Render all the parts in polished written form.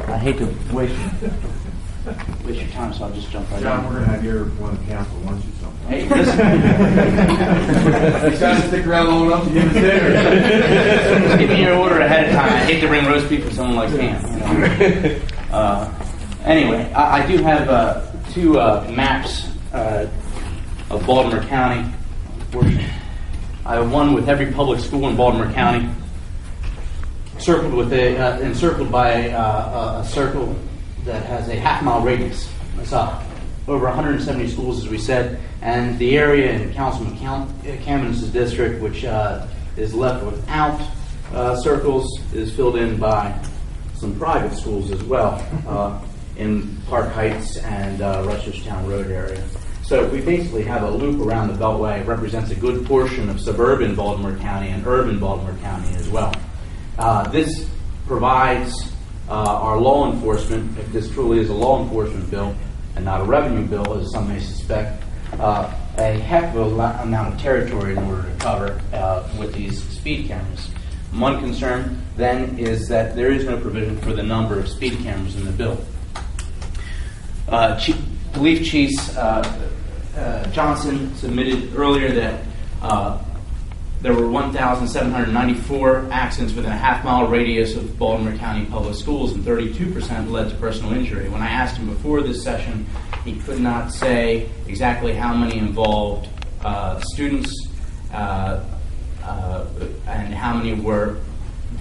I hate to waste your time, so I'll just jump right John, in. we're going to have your one of the council lunch or something. Hey, listen. You trying to stick around long enough to give us dinner? Just give me your order ahead of time. I hate to bring roast beef for someone like Pam. Anyway, I do have two maps of Baltimore County. I have one with every public school in Baltimore County, circled with encircled by a circle that has a half-mile radius. It's over 170 schools, as we said, and the area in Councilman Kamenis' district, which is left without circles, is filled in by some private schools as well in Park Heights and Rutgers-Town Road area. So we basically have a loop around the Beltway. It represents a good portion of suburban Baltimore County and urban Baltimore County as well. This provides our law enforcement, if this truly is a law enforcement bill and not a revenue bill, as some may suspect, a heck of a amount of territory in order to cover with these speed cameras. One concern then is that there is no provision for the number of speed cameras in the bill. Police Chief Johnson submitted earlier that there were 1,794 accidents within a half-mile radius of Baltimore County public schools, and 32% led to personal injury. When I asked him before this session, he could not say exactly how many involved students and how many were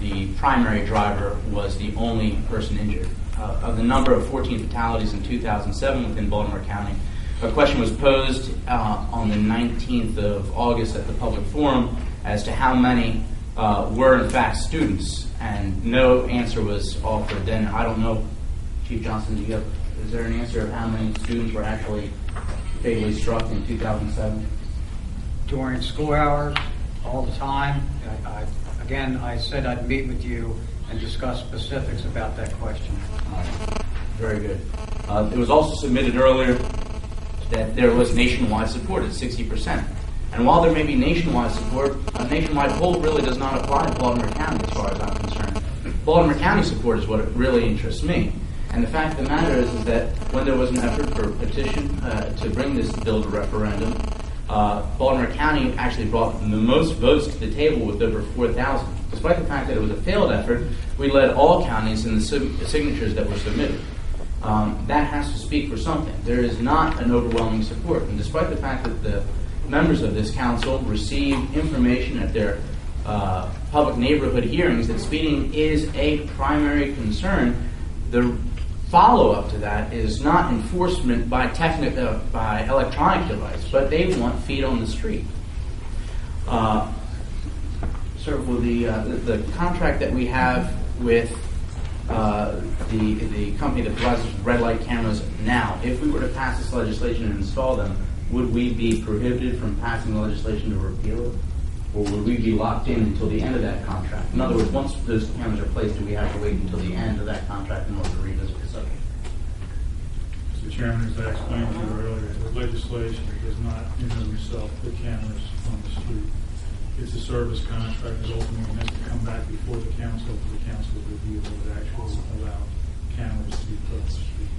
the primary driver was the only person injured. Of the number of 14 fatalities in 2007 within Baltimore County, a question was posed on the 19th of August at the public forum as to how many were in fact students, and no answer was offered then. I don't know, Chief Johnson, is there an answer of how many students were actually fatally struck in 2007? During school hours, all the time. Again, I said I'd meet with you and discuss specifics about that question. Very good. It was also submitted earlier that there was nationwide support at 60%. And while there may be nationwide support, a nationwide poll really does not apply to Baltimore County as far as I'm concerned. Baltimore County support is what really interests me. And the fact of the matter is that when there was an effort for a petition to bring this bill to referendum, Baltimore County actually brought the most votes to the table with over 4,000. Despite the fact that it was a failed effort, we led all counties in the signatures that were submitted. That has to speak for something. There is not an overwhelming support. And despite the fact that the members of this council received information at their public neighborhood hearings that speeding is a primary concern, the follow-up to that is not enforcement by electronic device, but they want feet on the street. So for the contract that we have with the company that provides us with red light cameras now, if we were to pass this legislation and install them, would we be prohibited from passing the legislation to repeal it? Or would we be locked in until the end of that contract? In other words, once those cameras are placed, do we have to wait until the end of that contract in order to revisit the subject? Mr. Chairman, as I explained to you earlier, the legislation does not in and of itself put cameras on the street. It's a service contract that ultimately has to come back before the council for the council to review what would actually allow cameras to be put on the street.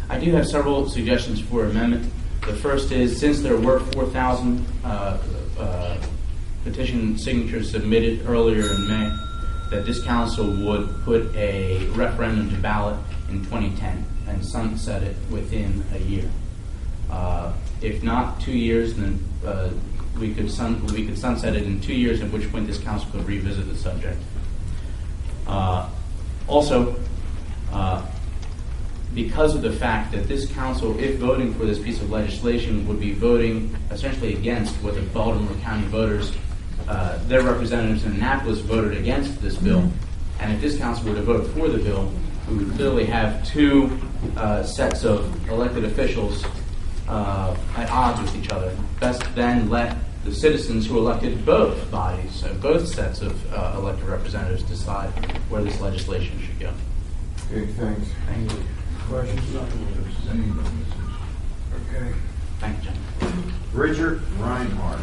I do have several suggestions for amendment. The first is, since there were 4,000 petition signatures submitted earlier in May, that this council would put a referendum to ballot in 2010 and sunset it within a year. If not 2 years, then we could sunset it in 2 years, at which point this council could revisit the subject. Also, because of the fact that this council, if voting for this piece of legislation, would be voting essentially against what the Baltimore County voters, their representatives in Annapolis voted against this bill, and if this council were to vote for the bill, we would clearly have two sets of elected officials at odds with each other. Best then let the citizens who elected both bodies, both sets of elected representatives, decide where this legislation should go. Okay, thanks. Thank you. Questions? Okay. Thank you, John. Richard Reinhardt.